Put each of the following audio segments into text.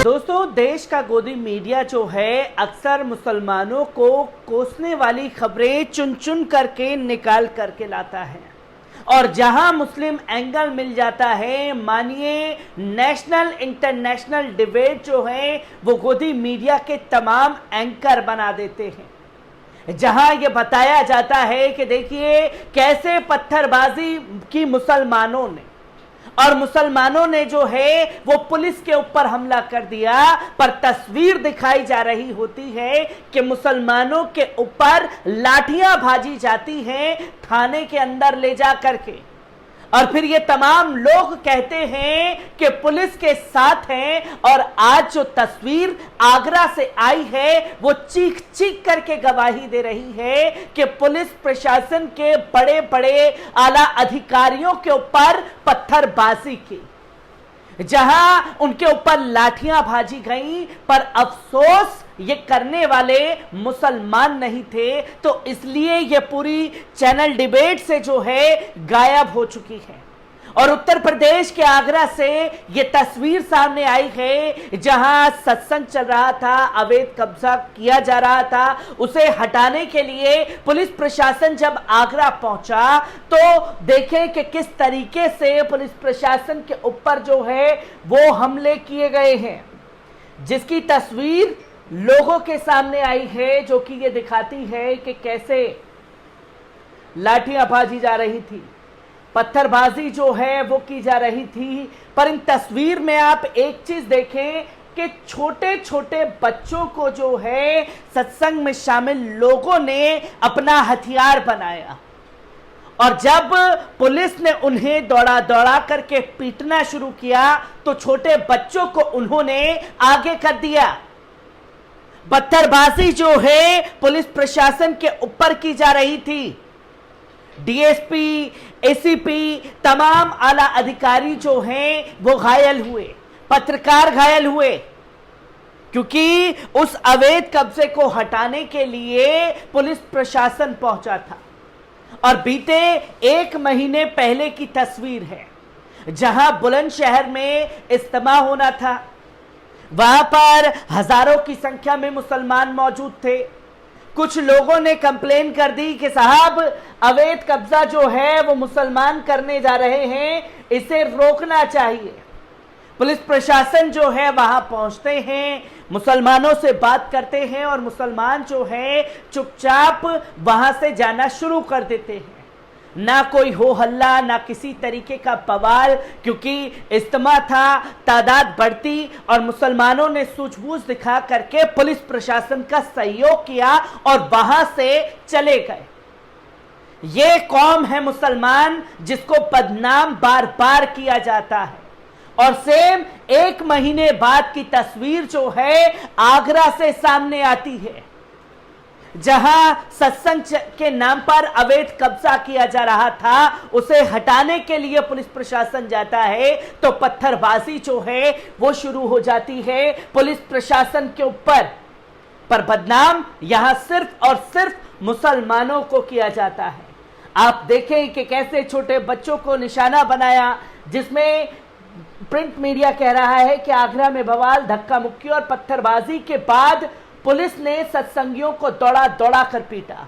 दोस्तों, देश का गोदी मीडिया जो है अक्सर मुसलमानों को कोसने वाली खबरें चुन चुन करके निकाल करके लाता है और जहां मुस्लिम एंगल मिल जाता है, मानिए नेशनल इंटरनेशनल डिबेट जो है वो गोदी मीडिया के तमाम एंकर बना देते हैं। जहां ये बताया जाता है कि देखिए कैसे पत्थरबाजी की मुसलमानों ने और मुसलमानों ने जो है वो पुलिस के ऊपर हमला कर दिया, पर तस्वीर दिखाई जा रही होती है कि मुसलमानों के ऊपर लाठियां भाजी जाती हैं थाने के अंदर ले जा करके, और फिर ये तमाम लोग कहते हैं कि पुलिस के साथ हैं। और आज जो तस्वीर आगरा से आई है वो चीख चीख करके गवाही दे रही है कि पुलिस प्रशासन के बड़े बड़े आला अधिकारियों के ऊपर पत्थरबाजी की, जहां उनके ऊपर लाठियां भाजी गईं, पर अफसोस ये करने वाले मुसलमान नहीं थे, तो इसलिए ये पूरी चैनल डिबेट से जो है गायब हो चुकी है। और उत्तर प्रदेश के आगरा से ये तस्वीर सामने आई है जहां सत्संग चल रहा था, अवैध कब्जा किया जा रहा था, उसे हटाने के लिए पुलिस प्रशासन जब आगरा पहुंचा तो देखें कि किस तरीके से पुलिस प्रशासन के ऊपर जो है वो हमले किए गए हैं, जिसकी तस्वीर लोगों के सामने आई है, जो कि ये दिखाती है कि कैसे लाठियां भाजी जा रही थी, पत्थरबाजी जो है वो की जा रही थी। पर इन तस्वीर में आप एक चीज देखें कि छोटे छोटे बच्चों को जो है सत्संग में शामिल लोगों ने अपना हथियार बनाया, और जब पुलिस ने उन्हें दौड़ा दौड़ा करके पीटना शुरू किया तो छोटे बच्चों को उन्होंने आगे कर दिया। पत्थरबाजी जो है पुलिस प्रशासन के ऊपर की जा रही थी। डीएसपी, एसीपी, तमाम आला अधिकारी जो हैं वो घायल हुए, पत्रकार घायल हुए, क्योंकि उस अवैध कब्जे को हटाने के लिए पुलिस प्रशासन पहुंचा था। और बीते 1 महीने पहले की तस्वीर है जहां बुलंदशहर में इज्तिमा होना था, वहां पर हजारों की संख्या में मुसलमान मौजूद थे। कुछ लोगों ने कंप्लेन कर दी कि साहब अवैध कब्जा जो है वो मुसलमान करने जा रहे हैं, इसे रोकना चाहिए। पुलिस प्रशासन जो है वहां पहुंचते हैं, मुसलमानों से बात करते हैं और मुसलमान जो है चुपचाप वहां से जाना शुरू कर देते हैं। ना कोई हो हल्ला, ना किसी तरीके का बवाल, क्योंकि इज्तिमा था, तादाद बढ़ती और मुसलमानों ने सूझबूझ दिखा करके पुलिस प्रशासन का सहयोग किया और वहां से चले गए। ये कौम है मुसलमान जिसको बदनाम बार बार किया जाता है। और सेम 1 महीने बाद की तस्वीर जो है आगरा से सामने आती है, जहां सत्संग के नाम पर अवैध कब्जा किया जा रहा था, उसे हटाने के लिए पुलिस प्रशासन जाता है तो पत्थरबाजी जो है वो शुरू हो जाती है पुलिस प्रशासन के ऊपर। पर बदनाम यहां सिर्फ और सिर्फ मुसलमानों को किया जाता है। आप देखें कि कैसे छोटे बच्चों को निशाना बनाया, जिसमें प्रिंट मीडिया कह रहा है कि आगरा में बवाल, धक्का मुक्की और पत्थरबाजी के बाद पुलिस ने सत्संगियों को दौड़ा दौड़ा कर पीटा,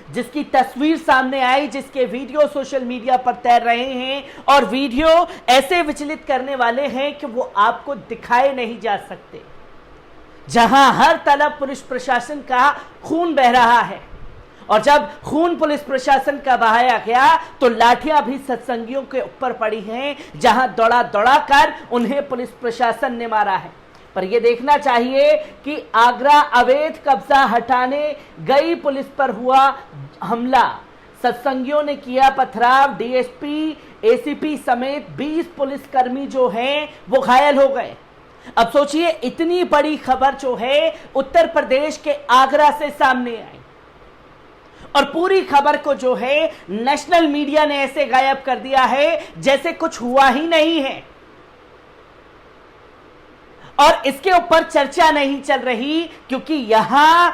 जिसकी तस्वीर सामने आई, जिसके वीडियो सोशल मीडिया पर तैर रहे हैं और वीडियो ऐसे विचलित करने वाले हैं कि वो आपको दिखाए नहीं जा सकते, जहां हर तरफ पुलिस प्रशासन का खून बह रहा है। और जब खून पुलिस प्रशासन का बहाया गया तो लाठियां भी सत्संगियों के ऊपर पड़ी हैं, जहां दौड़ा दौड़ा कर उन्हें पुलिस प्रशासन ने मारा है। पर यह देखना चाहिए कि आगरा अवैध कब्जा हटाने गई पुलिस पर हुआ हमला, सत्संगियों ने किया पथराव, डीएसपी, एसीपी समेत 20 पुलिसकर्मी जो हैं वो घायल हो गए। अब सोचिए, इतनी बड़ी खबर जो है उत्तर प्रदेश के आगरा से सामने आई और पूरी खबर को जो है नेशनल मीडिया ने ऐसे गायब कर दिया है जैसे कुछ हुआ ही नहीं है, और इसके ऊपर चर्चा नहीं चल रही, क्योंकि यहां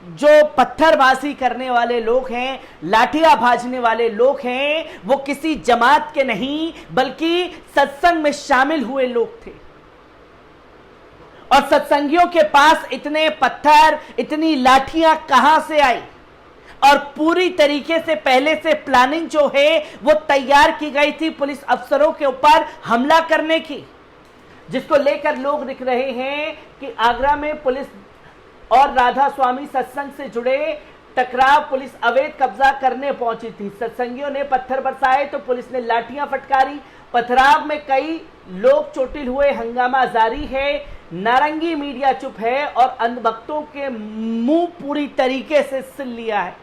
जो पत्थरबाजी करने वाले लोग हैं, लाठियां भाजने वाले लोग हैं, वो किसी जमात के नहीं बल्कि सत्संग में शामिल हुए लोग थे। और सत्संगियों के पास इतने पत्थर, इतनी लाठियां कहां से आई? और पूरी तरीके से पहले से प्लानिंग जो है वो तैयार की गई थी पुलिस अफसरों के ऊपर हमला करने की, जिसको लेकर लोग लिख रहे हैं कि आगरा में पुलिस और राधा स्वामी सत्संग से जुड़े टकराव, पुलिस अवैध कब्जा करने पहुंची थी। सत्संगियों ने पत्थर बरसाए तो पुलिस ने लाठियां फटकारी। पथराव में कई लोग चोटिल हुए, हंगामा जारी है। नारंगी मीडिया चुप है और अंधभक्तों के मुंह पूरी तरीके से सिल लिया है।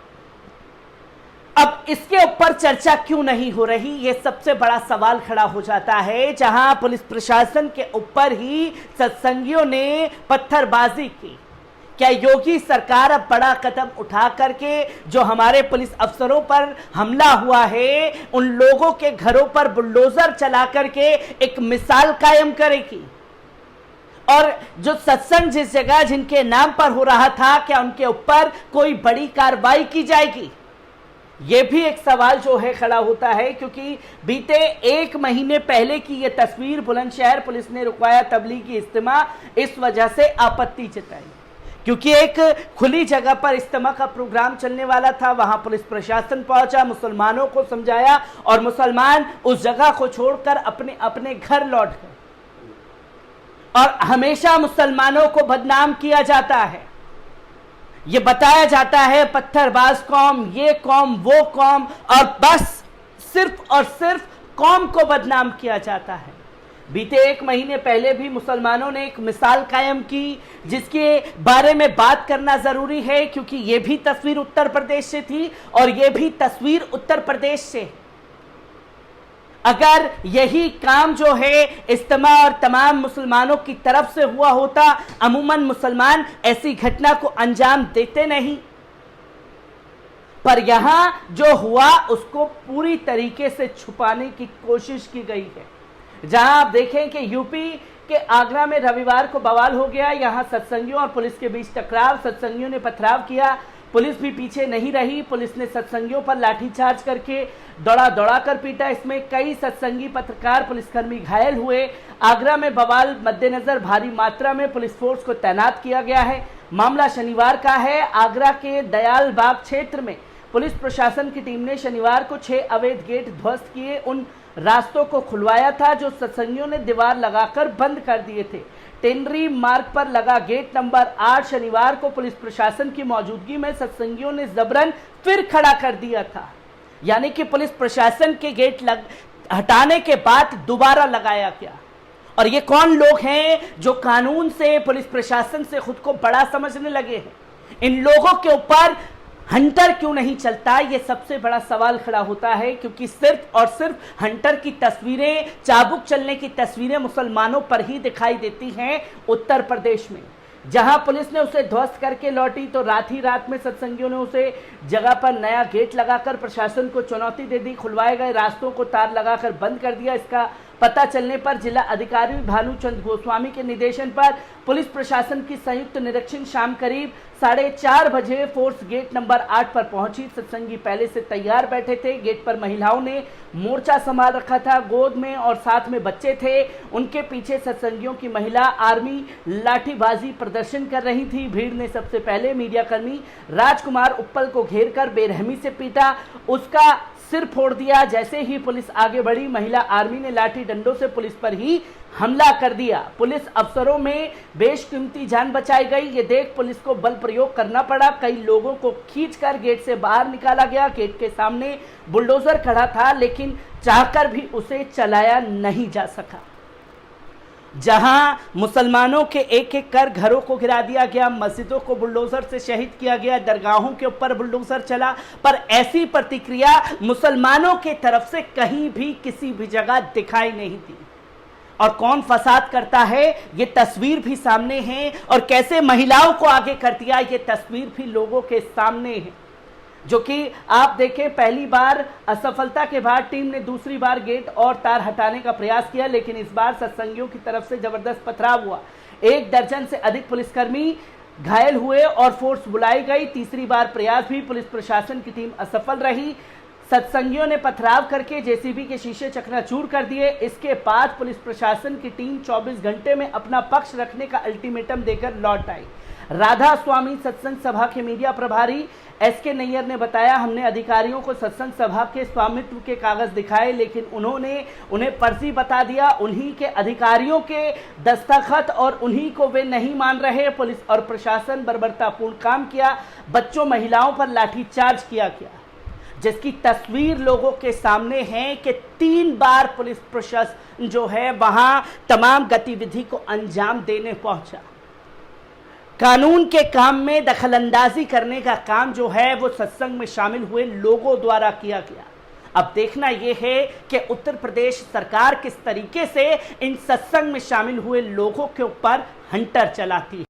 अब इसके ऊपर चर्चा क्यों नहीं हो रही, यह सबसे बड़ा सवाल खड़ा हो जाता है। जहां पुलिस प्रशासन के ऊपर ही सत्संगियों ने पत्थरबाजी की, क्या योगी सरकार अब बड़ा कदम उठा करके जो हमारे पुलिस अफसरों पर हमला हुआ है, उन लोगों के घरों पर बुलडोजर चला करके एक मिसाल कायम करेगी? और जो सत्संग जिस जगह जिनके नाम पर हो रहा था, क्या उनके ऊपर कोई बड़ी कार्रवाई की जाएगी? यह भी एक सवाल जो है खड़ा होता है, क्योंकि बीते 1 महीने पहले की यह तस्वीर, बुलंदशहर पुलिस ने रुकवाया तबलीगी इज्तिमा, इस वजह से आपत्ति जताई, क्योंकि एक खुली जगह पर इज्तिमा का प्रोग्राम चलने वाला था। वहां पुलिस प्रशासन पहुंचा, मुसलमानों को समझाया और मुसलमान उस जगह को छोड़कर अपने अपने घर लौट गए। और हमेशा मुसलमानों को बदनाम किया जाता है, ये बताया जाता है पत्थरबाज कौम, ये कौम, वो कौम, और बस सिर्फ और सिर्फ कौम को बदनाम किया जाता है। बीते 1 महीने पहले भी मुसलमानों ने एक मिसाल कायम की, जिसके बारे में बात करना जरूरी है, क्योंकि यह भी तस्वीर उत्तर प्रदेश से थी और यह भी तस्वीर उत्तर प्रदेश से। अगर यही काम जो है इज्तिमा और तमाम मुसलमानों की तरफ से हुआ होता, अमूमन मुसलमान ऐसी घटना को अंजाम देते नहीं, पर यहां जो हुआ उसको पूरी तरीके से छुपाने की कोशिश की गई है। जहां आप देखें कि यूपी के आगरा में रविवार को बवाल हो गया, यहां सत्संगियों और पुलिस के बीच टकराव, सत्संगियों ने पथराव किया, पुलिस भी पीछे नहीं रही, पुलिस ने सत्संगियों पर लाठीचार्ज करके दौड़ा कर पीटा। इसमें कई सत्संगी, पत्रकार, पुलिसकर्मी घायल हुए। आगरा में बवाल मद्देनजर भारी मात्रा में पुलिस फोर्स को तैनात किया गया है। मामला शनिवार का है। आगरा के दयाल बाग क्षेत्र में पुलिस प्रशासन की टीम ने शनिवार को 6 अवैध गेट ध्वस्त किए, उन रास्तों को खुलवाया था जो सत्संगियों ने दीवार लगाकर बंद कर दिए थे। टेनरी मार्ग पर लगा गेट नंबर 8 शनिवार को पुलिस प्रशासन की मौजूदगी में सत्संगियों ने जबरन फिर खड़ा कर दिया था, यानी कि पुलिस प्रशासन के गेट हटाने के बाद दोबारा लगाया गया। और ये कौन लोग हैं जो कानून से, पुलिस प्रशासन से खुद को बड़ा समझने लगे हैं? इन लोगों के ऊपर हंटर क्यों नहीं चलता, ये सबसे बड़ा सवाल खड़ा होता है, क्योंकि सिर्फ और सिर्फ हंटर की तस्वीरें, चाबुक चलने की तस्वीरें मुसलमानों पर ही दिखाई देती हैं उत्तर प्रदेश में। जहां पुलिस ने उसे ध्वस्त करके लौटी तो रात ही रात में सत्संगियों ने उसे जगह पर नया गेट लगाकर प्रशासन को चुनौती दे दी। खुलवाए गए रास्तों को तार लगाकर बंद कर दिया। इसका पता चलने पर जिला अधिकारी भानुचंद गोस्वामी के निर्देशन पर पुलिस प्रशासन की संयुक्त निरीक्षण शाम करीब 4:30 बजे फोर्स गेट नंबर 8 पर पहुंची। सत्संगी पहले से तैयार बैठे थे। गेट पर महिलाओं ने मोर्चा संभाल रखा था, गोद में और साथ में बच्चे थे। उनके पीछे सत्संगियों की महिला आर्मी लाठीबाजी प्रदर्शन कर रही थी। भीड़ ने सबसे पहले मीडियाकर्मी राजकुमार उप्पल को घेर कर बेरहमी से पीटा, उसका सिर फोड़ दिया। जैसे ही पुलिस आगे बढ़ी, महिला आर्मी ने लाठी डंडों से पुलिस पर ही हमला कर दिया। पुलिस अफसरों में बेशकीमती जान बचाई गई। ये देख पुलिस को बल प्रयोग करना पड़ा। कई लोगों को खींचकर गेट से बाहर निकाला गया। गेट के सामने बुलडोजर खड़ा था, लेकिन चाहकर भी उसे चलाया नहीं जा सका। जहां मुसलमानों के एक एक कर घरों को गिरा दिया गया, मस्जिदों को बुलडोजर से शहीद किया गया, दरगाहों के ऊपर बुलडोजर चला, पर ऐसी प्रतिक्रिया मुसलमानों के तरफ से कहीं भी किसी भी जगह दिखाई नहीं दी। और कौन फसाद करता है ये तस्वीर भी सामने है, और कैसे महिलाओं को आगे कर दिया ये तस्वीर भी लोगों के सामने है। जो कि आप देखें, पहली बार असफलता के बाद टीम ने दूसरी बार गेट और तार हटाने का प्रयास किया, लेकिन इस बार सत्संगियों की तरफ से जबरदस्त पथराव हुआ। 1 दर्जन से अधिक पुलिसकर्मी घायल हुए और फोर्स बुलाई गई। तीसरी बार प्रयास भी पुलिस प्रशासन की टीम असफल रही। सत्संगियों ने पथराव करके जेसीबी के शीशे चकनाचूर कर दिए। इसके बाद पुलिस प्रशासन की टीम 24 घंटे में अपना पक्ष रखने का अल्टीमेटम देकर लौट आई। राधा स्वामी सत्संग सभा के मीडिया प्रभारी एसके नैयर ने बताया, हमने अधिकारियों को सत्संग सभा के स्वामित्व के कागज दिखाए, लेकिन उन्होंने उन्हें फर्जी बता दिया। उन्हीं के अधिकारियों के दस्तखत और उन्हीं को वे नहीं मान रहे। पुलिस और प्रशासन बर्बरतापूर्ण काम किया। बच्चों महिलाओं पर लाठीचार्ज किया गया, जिसकी तस्वीर लोगों के सामने है कि 3 बार पुलिस प्रशासन जो है वहां तमाम गतिविधि को अंजाम देने पहुंचा। कानून के काम में दखलंदाजी करने का काम जो है वो सत्संग में शामिल हुए लोगों द्वारा किया गया। अब देखना यह है कि उत्तर प्रदेश सरकार किस तरीके से इन सत्संग में शामिल हुए लोगों के ऊपर हंटर चलाती है।